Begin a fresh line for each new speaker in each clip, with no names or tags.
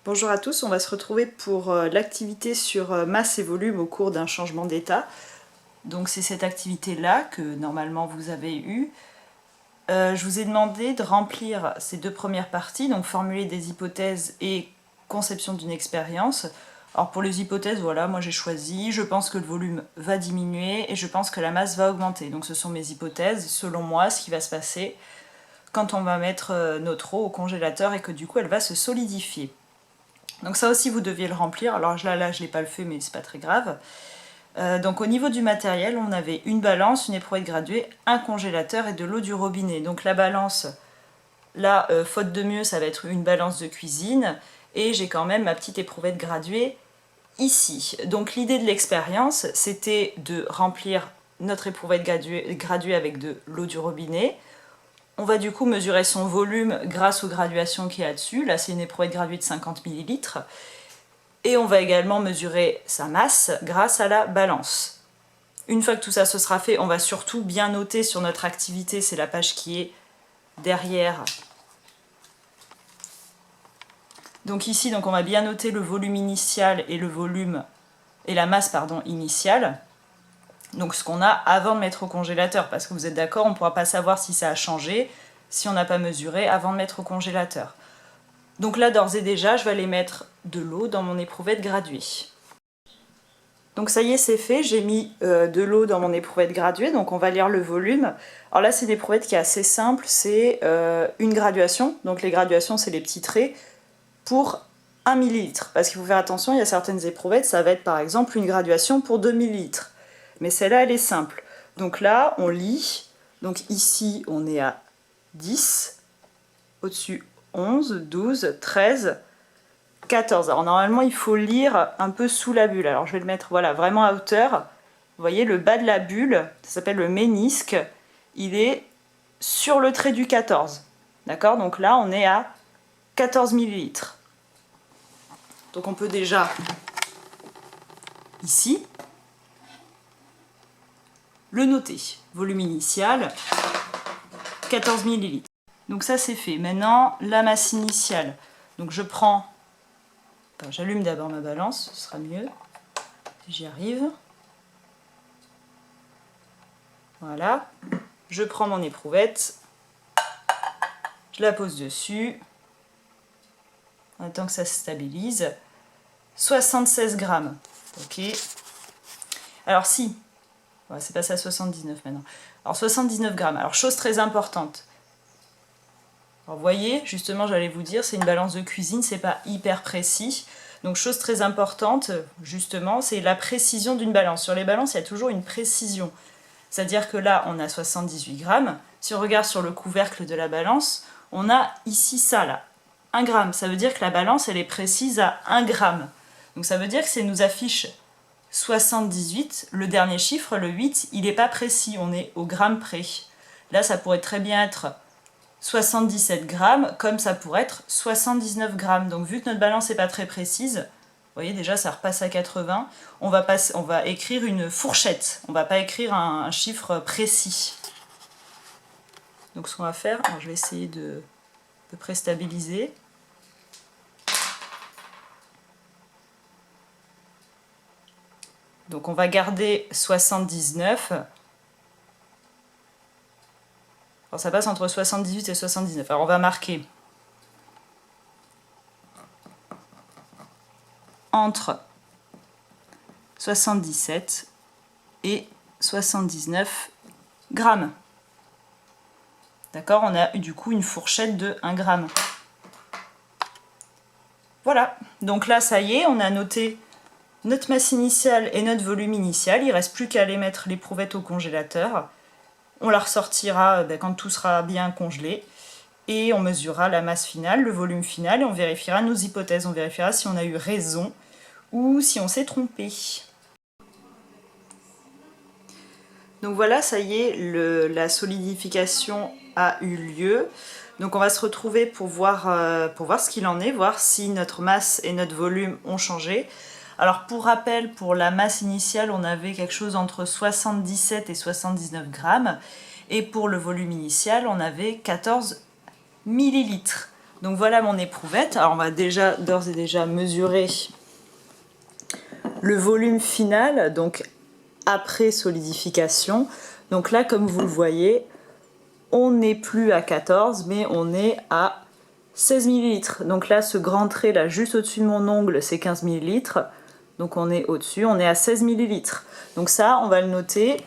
Bonjour à tous, on va se retrouver pour l'activité sur masse et volume au cours d'un changement d'état. Donc c'est cette activité-là que normalement vous avez eue. Je vous ai demandé de remplir ces deux premières parties, donc formuler des hypothèses et conception d'une expérience. Alors pour les hypothèses, voilà, moi j'ai choisi, je pense que le volume va diminuer et je pense que la masse va augmenter. Donc ce sont mes hypothèses, selon moi, ce qui va se passer quand on va mettre notre eau au congélateur et que du coup elle va se solidifier. Donc ça aussi vous deviez le remplir, alors là je l'ai pas le fait mais c'est pas très grave. Donc au niveau du matériel, on avait une balance, une éprouvette graduée, un congélateur et de l'eau du robinet. Donc la balance, là, faute de mieux, ça va être une balance de cuisine, et j'ai quand même ma petite éprouvette graduée ici. Donc l'idée de l'expérience, c'était de remplir notre éprouvette graduée avec de l'eau du robinet. On va du coup mesurer son volume grâce aux graduations qu'il y a dessus. Là, c'est une éprouvette graduée de 50 ml. Et on va également mesurer sa masse grâce à la balance. Une fois que tout ça se sera fait, on va surtout bien noter sur notre activité, c'est la page qui est derrière. Donc ici, on va bien noter le volume initial et la masse initiale. Donc ce qu'on a avant de mettre au congélateur, parce que vous êtes d'accord, on ne pourra pas savoir si ça a changé si on n'a pas mesuré avant de mettre au congélateur. Donc là, d'ores et déjà, je vais aller mettre de l'eau dans mon éprouvette graduée. Donc ça y est, c'est fait, j'ai mis de l'eau dans mon éprouvette graduée, donc on va lire le volume. Alors là, c'est une éprouvette qui est assez simple, c'est une graduation, donc les graduations, c'est les petits traits, pour 1 ml. Parce qu'il faut faire attention, il y a certaines éprouvettes, ça va être par exemple une graduation pour 2 ml. Mais celle-là, elle est simple. Donc là, on lit, donc ici, on est à 10, au-dessus 11, 12, 13, 14. Alors normalement, il faut lire un peu sous la bulle. Alors je vais le mettre voilà, vraiment à hauteur. Vous voyez, le bas de la bulle, ça s'appelle le ménisque, il est sur le trait du 14. D'accord? Donc là, on est à 14 ml. Donc on peut déjà, ici, le noter. Volume initial, 14 ml. Donc ça, c'est fait. Maintenant, la masse initiale. Donc je prends... Enfin, j'allume d'abord ma balance, ce sera mieux, si j'y arrive. Voilà. Je prends mon éprouvette, je la pose dessus, en attendant que ça se stabilise. 76 grammes. Ok. Alors si, c'est passé à 79 maintenant. Alors 79 grammes. Alors chose très importante. Alors vous voyez, justement, j'allais vous dire, c'est une balance de cuisine, c'est pas hyper précis. Donc chose très importante, justement, c'est la précision d'une balance. Sur les balances, il y a toujours une précision. C'est-à-dire que là, on a 78 grammes. Si on regarde sur le couvercle de la balance, on a ici ça, là, 1 gramme. Ça veut dire que la balance, elle est précise à 1 gramme. Donc ça veut dire que ça nous affiche 78. Le dernier chiffre, le 8, il n'est pas précis, on est au gramme près. Là, ça pourrait très bien être 77 grammes, comme ça pourrait être 79 grammes. Donc vu que notre balance n'est pas très précise, vous voyez déjà ça repasse à 80, on va écrire une fourchette, on ne va pas écrire un chiffre précis. Donc ce qu'on va faire, alors je vais essayer de préstabiliser. Donc on va garder 79. Alors ça passe entre 78 et 79. Alors on va marquer entre 77 et 79 grammes. D'accord? On a du coup une fourchette de 1 gramme. Voilà. Donc là, ça y est, on a noté notre masse initiale et notre volume initial. Il ne reste plus qu'à aller mettre l'éprouvette au congélateur. On la ressortira quand tout sera bien congelé. Et on mesurera la masse finale, le volume final, et on vérifiera nos hypothèses. On vérifiera si on a eu raison ou si on s'est trompé. Donc voilà, ça y est, la solidification a eu lieu. Donc on va se retrouver pour voir ce qu'il en est, voir si notre masse et notre volume ont changé. Alors pour rappel, pour la masse initiale, on avait quelque chose entre 77 et 79 grammes. Et pour le volume initial, on avait 14 millilitres. Donc voilà mon éprouvette. Alors on va déjà d'ores et déjà mesurer le volume final, donc après solidification. Donc là, comme vous le voyez, on n'est plus à 14, mais on est à 16 ml. Donc là, ce grand trait là, juste au-dessus de mon ongle, c'est 15 ml. Donc on est au-dessus, on est à 16 ml. Donc ça, on va le noter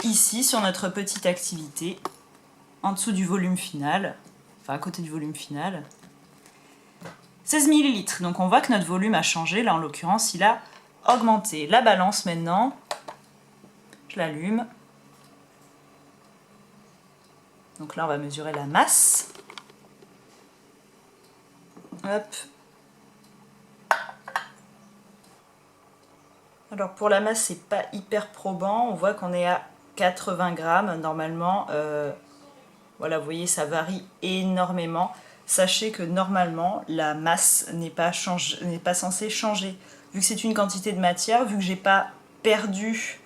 ici sur notre petite activité, en dessous du volume final, enfin à côté du volume final. 16 ml. Donc on voit que notre volume a changé, là en l'occurrence, il a augmenté. La balance maintenant, je l'allume. Donc là, on va mesurer la masse. Hop. Alors pour la masse, c'est pas hyper probant. On voit qu'on est à 80 grammes normalement. Voilà, vous voyez, ça varie énormément. Sachez que normalement, la masse n'est pas censée changer. Vu que c'est une quantité de matière, vu que j'ai pas perdu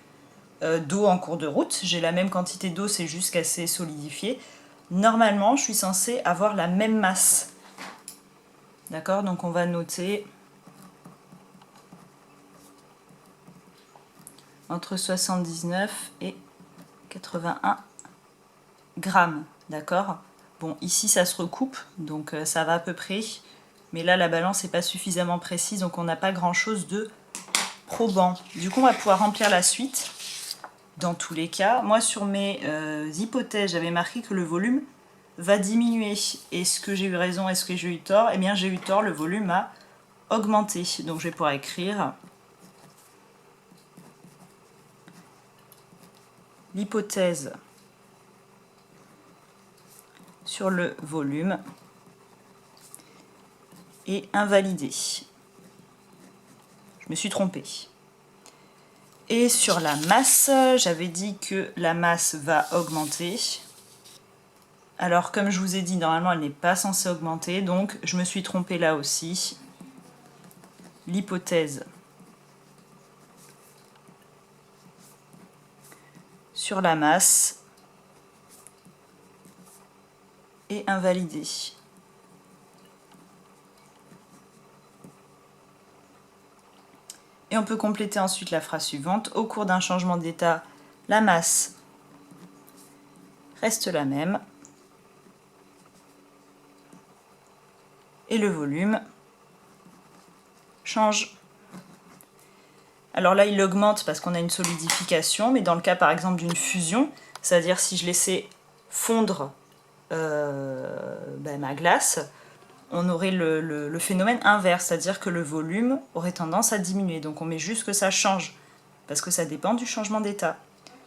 d'eau en cours de route, j'ai la même quantité d'eau, c'est juste qu'elle s'est solidifiée. Normalement, je suis censée avoir la même masse. D'accord, donc on va noter entre 79 et 81 grammes. D'accord. Bon, ici ça se recoupe, donc ça va à peu près. Mais là, la balance n'est pas suffisamment précise, donc on n'a pas grand-chose de probant. Du coup, on va pouvoir remplir la suite. Dans tous les cas, moi sur mes hypothèses, j'avais marqué que le volume va diminuer. Est-ce que j'ai eu raison? Est-ce que j'ai eu tort? Eh bien, j'ai eu tort, le volume a augmenté. Donc, je vais pouvoir écrire l'hypothèse sur le volume est invalidée. Je me suis trompée. Et sur la masse, j'avais dit que la masse va augmenter. Alors, comme je vous ai dit, normalement, elle n'est pas censée augmenter, donc je me suis trompée là aussi. L'hypothèse sur la masse est invalidée. Et on peut compléter ensuite la phrase suivante. Au cours d'un changement d'état, la masse reste la même. Et le volume change. Alors là, il augmente parce qu'on a une solidification, mais dans le cas par exemple d'une fusion, c'est-à-dire si je laissais fondre ma glace, on aurait le phénomène inverse, c'est-à-dire que le volume aurait tendance à diminuer. Donc on met juste que ça change, parce que ça dépend du changement d'état.